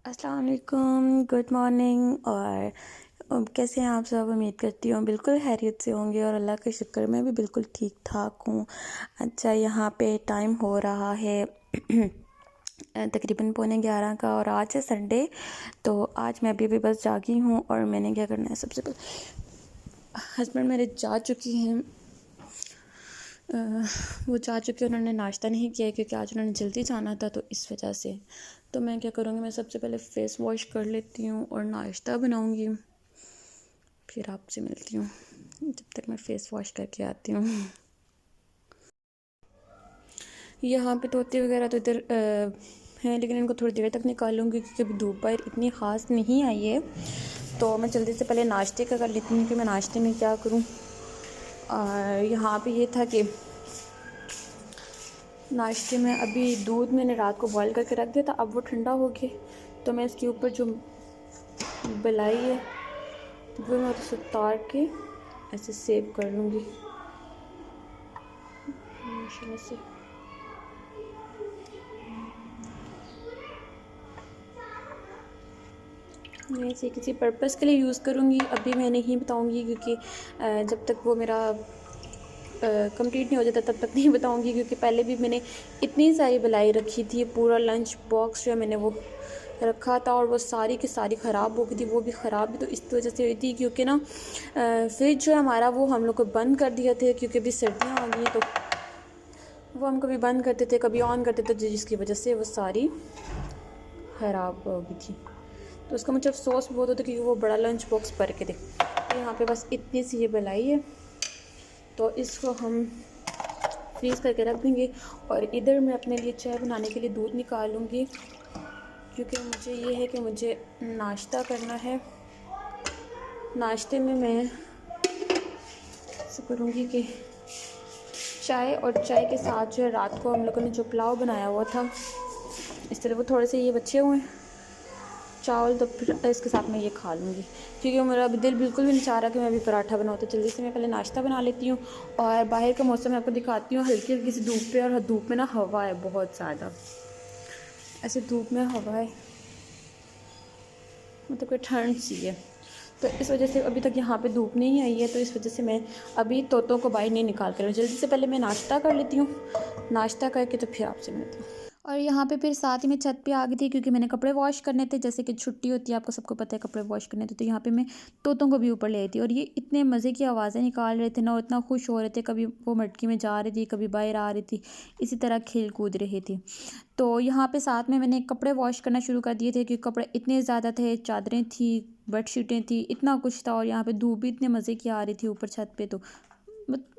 अस्सलाम वालेकुम, good morning. और कैसे हैं आप सब? उम्मीद करती हूँ बिल्कुल खैरियत से होंगे और अल्लाह का शुक्र मैं भी बिल्कुल ठीक ठाक हूँ। अच्छा, यहाँ पे टाइम हो रहा है तकरीबन पौने 11 का और आज है संडे। तो आज मैं अभी भी बस जागी हूँ और मैंने क्या करना है, सबसे पहले हस्बैंड मेरे जा चुके हैं। वो जा चुके, उन्होंने नाश्ता नहीं किया क्योंकि आज उन्होंने जल्दी जाना था, तो इस वजह से। तो मैं क्या करूँगी, मैं सबसे पहले फ़ेस वॉश कर लेती हूँ और नाश्ता बनाऊँगी, फिर आपसे मिलती हूँ जब तक मैं फ़ेस वॉश करके आती हूँ। यहाँ पे तोते वगैरह तो इधर हैं, लेकिन इनको थोड़ी देर तक निकालूंगी क्योंकि अभी दोपहर बाहर इतनी ख़ास नहीं आई है। तो मैं जल्दी से पहले नाश्ते का कर लेती हूँ कि मैं नाश्ते में क्या करूँ। और यहाँ पे ये था कि नाश्ते में अभी दूध मैंने रात को बॉईल करके रख दिया था, अब वो ठंडा हो गया। तो मैं इसके ऊपर जो मलाई है वो मैं उसे उतार के ऐसे सेव कर लूँगी मशीन से। मैं इसे किसी पर्पस के लिए यूज़ करूँगी, अभी मैं नहीं बताऊँगी क्योंकि जब तक वो मेरा कंप्लीट नहीं हो जाता तब तक नहीं बताऊँगी, क्योंकि पहले भी मैंने इतनी सारी बलाई रखी थी। पूरा लंच बॉक्स जो है मैंने वो रखा था और वो सारी की सारी ख़राब हो गई थी। वो भी ख़राब भी तो इस वजह से हुई थी क्योंकि ना फ्रिज जो है हमारा वो हम लोग को बंद कर दिया था क्योंकि अभी सर्दियाँ आ गई हैं, तो वो हम कभी बंद करते थे कभी ऑन करते थे, जिसकी वजह से वो सारी ख़राब हो गई थी। तो उसका मुझे अफसोस बहुत होता है क्योंकि वो बड़ा लंच बॉक्स भर के दे। तो यहाँ पे बस इतनी सी ये बलाई है, तो इसको हम फ्रीज़ करके रख देंगे। और इधर मैं अपने लिए चाय बनाने के लिए दूध निकालूंगी क्योंकि मुझे ये है कि मुझे नाश्ता करना है। नाश्ते में मैं ऐसा करूँगी कि चाय और चाय के साथ जो है रात को हम लोगों ने जो पुलाव बनाया हुआ था, इस तरह वो थोड़े से ये बचे हुए हैं चावल, तो फिर इसके साथ मैं ये खा लूँगी क्योंकि मेरा अभी दिल बिल्कुल भी नहीं चाह रहा कि मैं अभी पराठा बनाऊँ। तो जल्दी से मैं पहले नाश्ता बना लेती हूँ। और बाहर का मौसम मैं आपको दिखाती हूँ, हल्की हल्की सी धूप है और धूप में ना हवा है बहुत ज़्यादा। ऐसे धूप में हवा है, मतलब कोई ठंड सी है। तो इस वजह से अभी तक यहाँ पे धूप नहीं आई है, तो इस वजह से मैं अभी तोतों को बाहर नहीं निकाल कर, जल्दी से पहले मैं नाश्ता कर लेती हूँ। नाश्ता करके तो फिर आपसे मिलती हूँ। और यहाँ पे फिर साथ ही मैं छत पे आ गई थी क्योंकि मैंने कपड़े वॉश करने थे। जैसे कि छुट्टी होती है, आपको सबको पता है, कपड़े वॉश करने थे। तो यहाँ पे मैं तोतों को भी ऊपर ले आई थी और ये इतने मज़े की आवाज़ें निकाल रहे थे ना, और इतना खुश हो रहे थे। कभी वो मटकी में जा रही थी, कभी बाहर आ रही थी, इसी तरह खेल कूद रहे थे। तो यहाँ पे साथ में मैंने कपड़े वॉश करना शुरू कर दिए थे क्योंकि कपड़े इतने ज़्यादा थे, चादरें थी, बेडशीटें थी, इतना कुछ था। और यहाँ पे धूप भी इतने मज़े की आ रही थी ऊपर छत पे, तो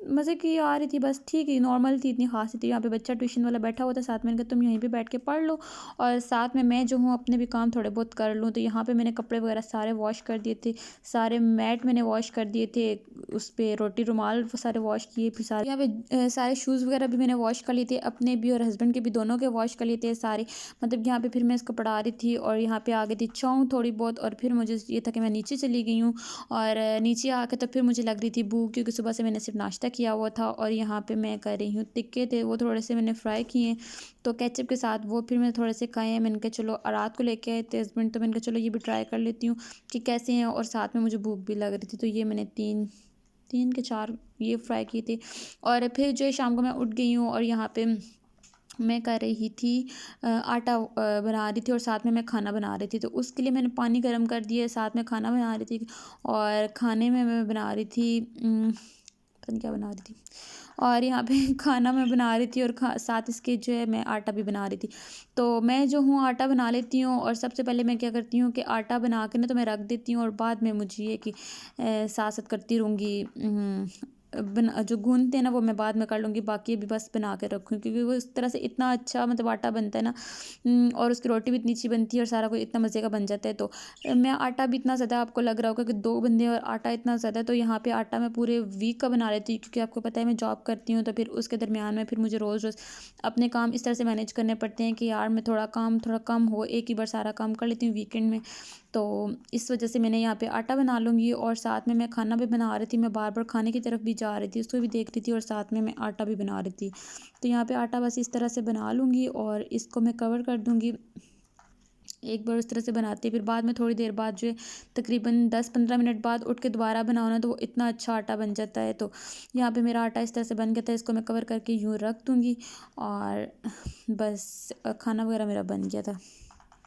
मज़े की आ रही थी, बस ठीक है, नॉर्मल थी, इतनी खास थी। यहाँ पे बच्चा ट्यूशन वाला बैठा हुआ था साथ में, मैंने कहा तुम यहीं पे बैठ के पढ़ लो और साथ में मैं जो हूँ अपने भी काम थोड़े बहुत कर लूँ। तो यहाँ पे मैंने कपड़े वगैरह सारे वॉश कर दिए थे, सारे मैट मैंने वॉश कर दिए थे, उस पर रोटी रुमाल वो सारे वॉश किए। फिर सारे यहाँ पे सारे शूज़ वगैरह भी मैंने वॉश कर लिए थे, अपने भी और हस्बैंड के भी, दोनों के वॉश कर लिए थे सारे। मतलब यहाँ पे फिर मैं इसको पढ़ा रही थी और यहाँ पे आ गई थी चाऊँ थोड़ी बहुत, और फिर मुझे ये था कि मैं नीचे चली गई हूँ। और नीचे आके तो फिर मुझे लग रही थी भूख क्योंकि सुबह से मैंने सिर्फ नाश्ता किया हुआ था। और यहाँ पे मैं कर रही हूँ टिक्के थे, वो थोड़े से मैंने फ्राई किए तो केचप के साथ, वो फिर मैंने थोड़े से खाए हैं। मैंने कहा चलो, रात को लेके आए थे हस्बैंड, तो मैंने कहा चलो ये भी ट्राई कर लेती हूँ कि कैसे हैं। और साथ में मुझे भूख भी लग रही थी, तो ये मैंने तीन तीन के चार ये फ्राई किए थे। और फिर जो है शाम को मैं उठ गई हूँ और यहाँ पे मैं कर रही थी आटा बना रही थी और साथ में मैं खाना बना रही थी। तो उसके लिए मैंने पानी गर्म कर दिया, साथ में खाना बना रही थी। और खाने में मैं बना रही थी पता नहीं क्या बना रही थी। और यहाँ पे खाना मैं बना रही थी और साथ इसके जो है मैं आटा भी बना रही थी। तो मैं जो हूँ आटा बना लेती हूँ और सबसे पहले मैं क्या करती हूँ कि आटा बना के ना तो मैं रख देती हूँ और बाद में मुझे ये कि साथ साथ करती रहूँगी। बना जो गूँथते हैं ना वो मैं बाद में कर लूँगी, बाकी अभी बस बना के रखूँ क्योंकि वो इस तरह से इतना अच्छा मतलब आटा बनता है ना। और उसकी रोटी भी इतनी अच्छी बनती है और सारा कुछ इतना मज़े का बन जाता है। तो मैं आटा भी इतना ज़्यादा, आपको लग रहा होगा कि 2 बंदे और आटा इतना ज़्यादा, तो यहाँ पे आटा मैं पूरे वीक का बना लेती हूँ क्योंकि आपको पता है मैं जॉब करती हूँ। तो फिर उसके दरमियान में फिर मुझे रोज़ रोज़ अपने काम इस तरह से मैनेज करने पड़ते हैं कि यार मैं थोड़ा काम थोड़ा कम हो, एक ही बार सारा काम कर लेती हूँ वीकेंड में। तो इस वजह से मैंने यहाँ पे आटा बना लूँगी और साथ में मैं खाना भी बना रही थी। मैं बार बार खाने की तरफ भी जा रही थी, उसको भी देख रही थी और साथ में मैं आटा भी बना रही थी। तो यहाँ पे आटा बस इस तरह से बना लूँगी और इसको मैं कवर कर दूँगी एक बार उस तरह से बनाती है, फिर बाद में थोड़ी देर बाद जो है तकरीबन 10-15 मिनट बाद उठ के दोबारा बनाओ ना, तो वो इतना अच्छा आटा बन जाता है। तो यहाँ पे मेरा आटा इस तरह से बन गया था, इसको मैं कवर करके यूँ रख दूँगी और बस खाना वगैरह मेरा बन गया था।